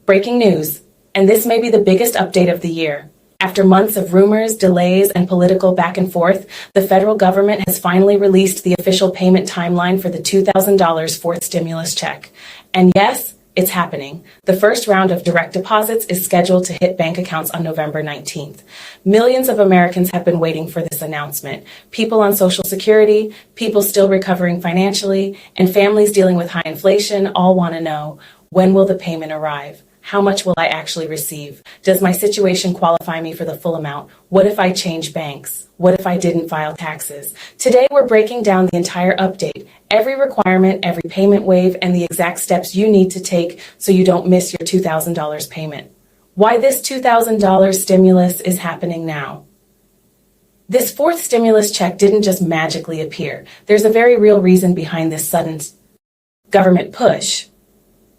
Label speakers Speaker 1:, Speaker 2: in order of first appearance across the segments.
Speaker 1: Breaking news, and this may be the biggest update of the year. After months of rumors, delays, and political back and forth, the federal government has finally released the official payment timeline for the $2,000 fourth stimulus check. And yes, it's happening. The first round of direct deposits is scheduled to hit bank accounts on November 19th. Millions of Americans have been waiting for this announcement. People on Social Security, people still recovering financially, and families dealing with high inflation all want to know, when will the payment arrive? How much will I actually receive? Does my situation qualify me for the full amount? What if I change banks? What if I didn't file taxes? Today, we're breaking down the entire update, every requirement, every payment waive, and the exact steps you need to take so you don't miss your $2,000 payment. Why this $2,000 stimulus is happening now. This fourth stimulus check didn't just magically appear. There's a very real reason behind this sudden government push.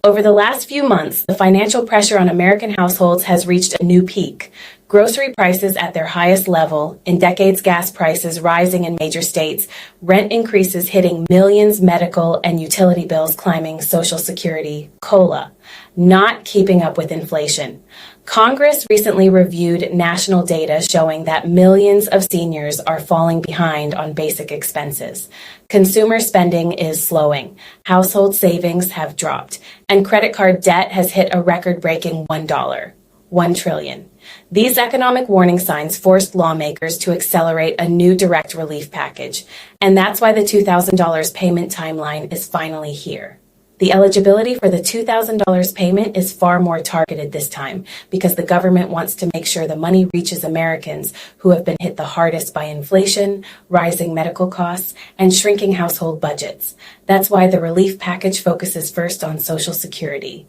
Speaker 1: Over the last few months, the financial pressure on American households has reached a new peak. Grocery prices at their highest level, in decades gas prices rising in major states, rent increases hitting millions, medical and utility bills climbing, Social Security, COLA, not keeping up with inflation. Congress recently reviewed national data showing that millions of seniors are falling behind on basic expenses. Consumer spending is slowing, household savings have dropped, and credit card debt has hit a record-breaking $1 trillion. These economic warning signs forced lawmakers to accelerate a new direct relief package, and that's why the $2,000 payment timeline is finally here. The eligibility for the $2,000 payment is far more targeted this time because the government wants to make sure the money reaches Americans who have been hit the hardest by inflation, rising medical costs, and shrinking household budgets. That's why the relief package focuses first on Social Security.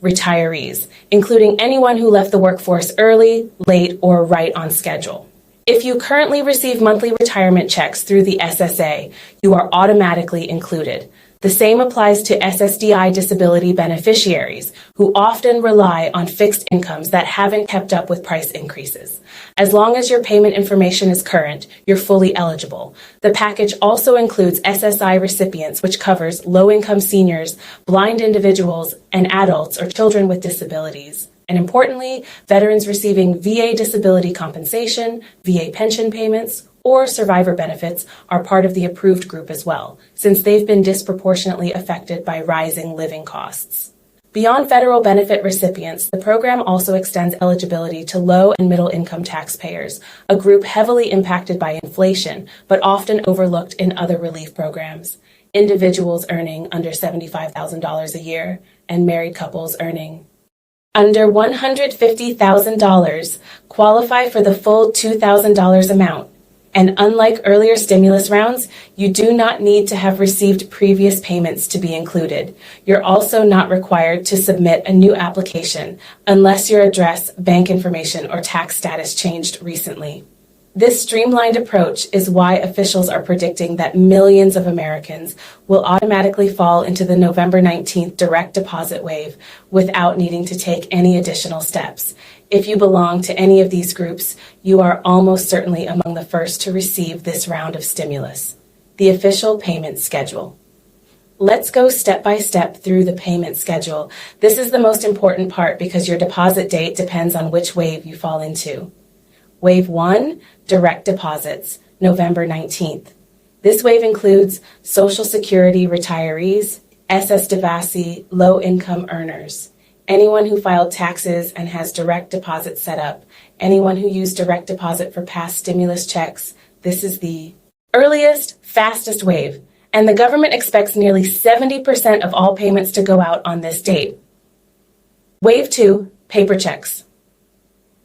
Speaker 1: Retirees, including anyone who left the workforce early, late, or right on schedule. If you currently receive monthly retirement checks through the SSA, you are automatically included. The same applies to SSDI disability beneficiaries, who often rely on fixed incomes that haven't kept up with price increases. As long as your payment information is current, you're fully eligible. The package also includes SSI recipients, which covers low-income seniors, blind individuals, and adults or children with disabilities. And importantly, veterans receiving VA disability compensation, VA pension payments, or survivor benefits are part of the approved group as well, since they've been disproportionately affected by rising living costs. Beyond federal benefit recipients, the program also extends eligibility to low and middle income taxpayers, a group heavily impacted by inflation, but often overlooked in other relief programs. Individuals earning under $75,000 a year, and married couples earning under $150,000 qualify for the full $2,000 amount. And unlike earlier stimulus rounds, you do not need to have received previous payments to be included. You're also not required to submit a new application unless your address, bank information, or tax status changed recently. This streamlined approach is why officials are predicting that millions of Americans will automatically fall into the November 19th direct deposit wave without needing to take any additional steps. If you belong to any of these groups, you are almost certainly among the first to receive this round of stimulus. The official payment schedule. Let's go step by step through the payment schedule. This is the most important part because your deposit date depends on which wave you fall into. Wave 1, direct deposits, November 19th. This wave includes Social Security retirees, SSDI, low-income earners, anyone who filed taxes and has direct deposit set up, anyone who used direct deposit for past stimulus checks. This is the earliest, fastest wave, and the government expects nearly 70% of all payments to go out on this date. Wave 2, paper checks.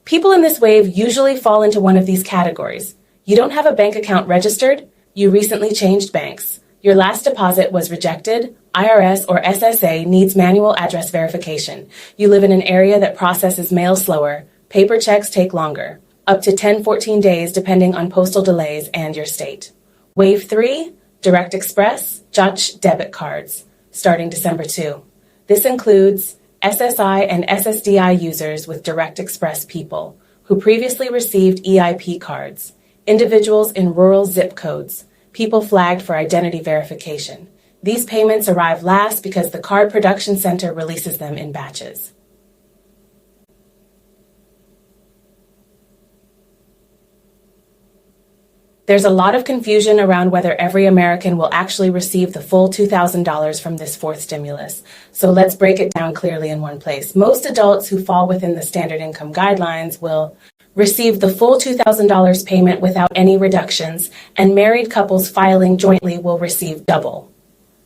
Speaker 1: People in this wave usually fall into one of these categories. You don't have a bank account registered, you recently changed banks, your last deposit was rejected, IRS or SSA needs manual address verification, you live in an area that processes mail slower, paper checks take longer, up to 10-14 days depending on postal delays and your state. Wave 3, Direct Express, Dutch debit cards, starting December 2. This includes SSI and SSDI users with Direct Express people who previously received EIP cards, individuals in rural zip codes, people flagged for identity verification. These payments arrive last because the Card Production Center releases them in batches. There's a lot of confusion around whether every American will actually receive the full $2,000 from this fourth stimulus. So let's break it down clearly in one place. Most adults who fall within the standard income guidelines will receive the full $2,000 payment without any reductions, and married couples filing jointly will receive double,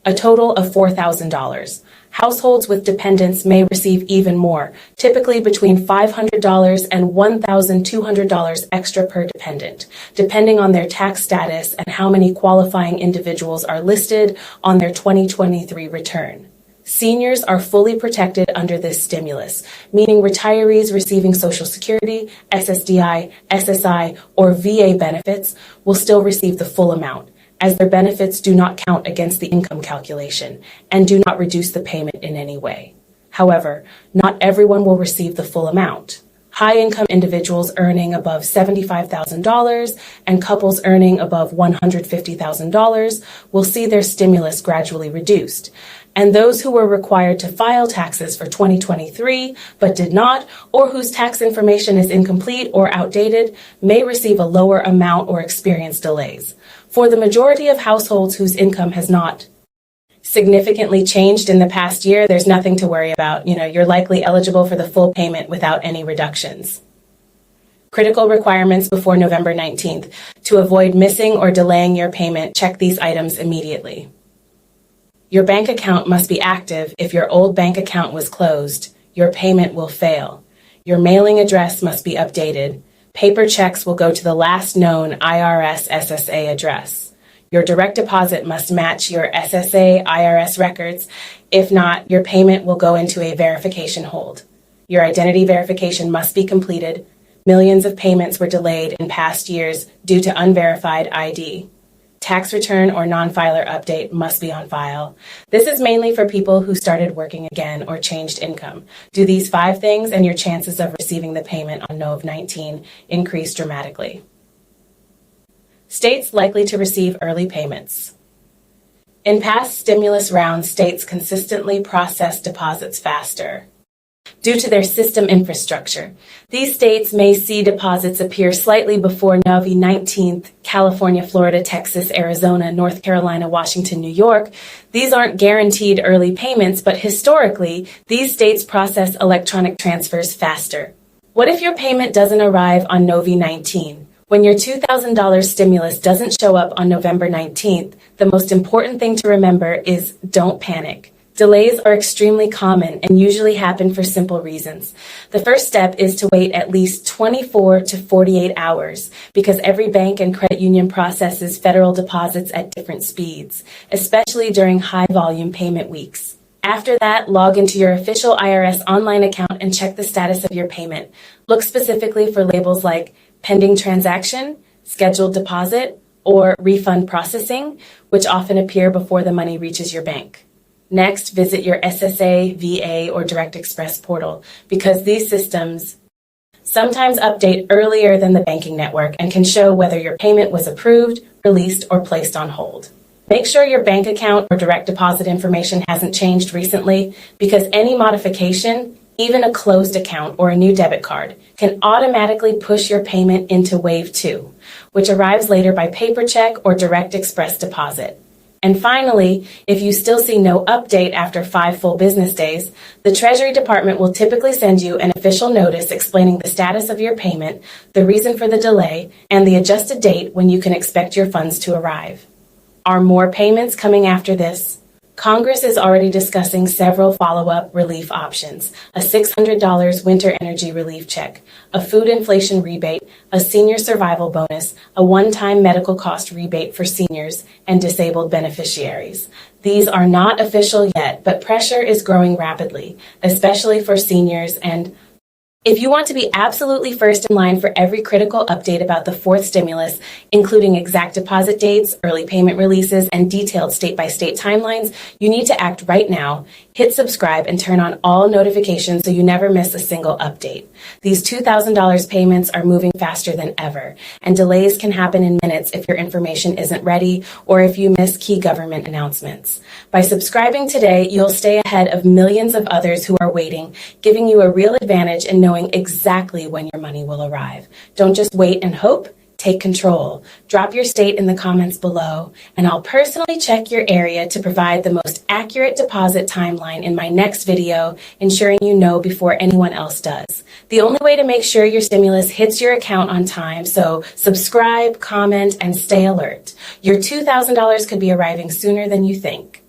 Speaker 1: a total of $4,000. Households with dependents may receive even more, typically between $500 and $1,200 extra per dependent, depending on their tax status and how many qualifying individuals are listed on their 2023 return. Seniors are fully protected under this stimulus, meaning retirees receiving Social Security, SSDI, SSI, or VA benefits will still receive the full amount, as their benefits do not count against the income calculation and do not reduce the payment in any way. However, not everyone will receive the full amount. High-income individuals earning above $75,000 and couples earning above $150,000 will see their stimulus gradually reduced. And those who were required to file taxes for 2023 but did not, or whose tax information is incomplete or outdated, may receive a lower amount or experience delays. For the majority of households whose income has not significantly changed in the past year, there's nothing to worry about. You're likely eligible for the full payment without any reductions. Critical requirements before November 19th. To avoid missing or delaying your payment, check these items immediately. Your bank account must be active. If your old bank account was closed, your payment will fail. Your mailing address must be updated. Paper checks will go to the last known IRS SSA address. Your direct deposit must match your SSA IRS records. If not, your payment will go into a verification hold. Your identity verification must be completed. Millions of payments were delayed in past years due to unverified ID. Tax return or non-filer update must be on file. This is mainly for people who started working again or changed income. Do these 5 things and your chances of receiving the payment on Nov 19 increase dramatically. States likely to receive early payments. In past stimulus rounds, states consistently process deposits faster due to their system infrastructure. These states may see deposits appear slightly before Nov 19th, California, Florida, Texas, Arizona, North Carolina, Washington, New York. These aren't guaranteed early payments, but historically, these states process electronic transfers faster. What if your payment doesn't arrive on Nov 19? When your $2,000 stimulus doesn't show up on November 19th, the most important thing to remember is don't panic. Delays are extremely common and usually happen for simple reasons. The first step is to wait at least 24 to 48 hours because every bank and credit union processes federal deposits at different speeds, especially during high-volume payment weeks. After that, log into your official IRS online account and check the status of your payment. Look specifically for labels like pending transaction, scheduled deposit, or refund processing, which often appear before the money reaches your bank. Next, visit your SSA, VA, or Direct Express portal because these systems sometimes update earlier than the banking network and can show whether your payment was approved, released, or placed on hold. Make sure your bank account or direct deposit information hasn't changed recently because any modification, even a closed account or a new debit card, can automatically push your payment into Wave 2, which arrives later by paper check or Direct Express deposit. And finally, if you still see no update after 5 full business days, the Treasury Department will typically send you an official notice explaining the status of your payment, the reason for the delay, and the adjusted date when you can expect your funds to arrive. Are more payments coming after this? Congress is already discussing several follow-up relief options: a $600 winter energy relief check, a food inflation rebate, a senior survival bonus, a one-time medical cost rebate for seniors and disabled beneficiaries. These are not official yet, but pressure is growing rapidly, especially for seniors. And if you want to be absolutely first in line for every critical update about the fourth stimulus, including exact deposit dates, early payment releases, and detailed state-by-state timelines, you need to act right now. Hit subscribe and turn on all notifications so you never miss a single update. These $2,000 payments are moving faster than ever, and delays can happen in minutes if your information isn't ready or if you miss key government announcements. By subscribing today, you'll stay ahead of millions of others who are waiting, giving you a real advantage in knowing exactly when your money will arrive. Don't just wait and hope. take control. Drop your state in the comments below, and I'll personally check your area to provide the most accurate deposit timeline in my next video, ensuring you know before anyone else does. The only way to make sure your stimulus hits your account on time, so subscribe, comment, and stay alert. Your $2,000 could be arriving sooner than you think.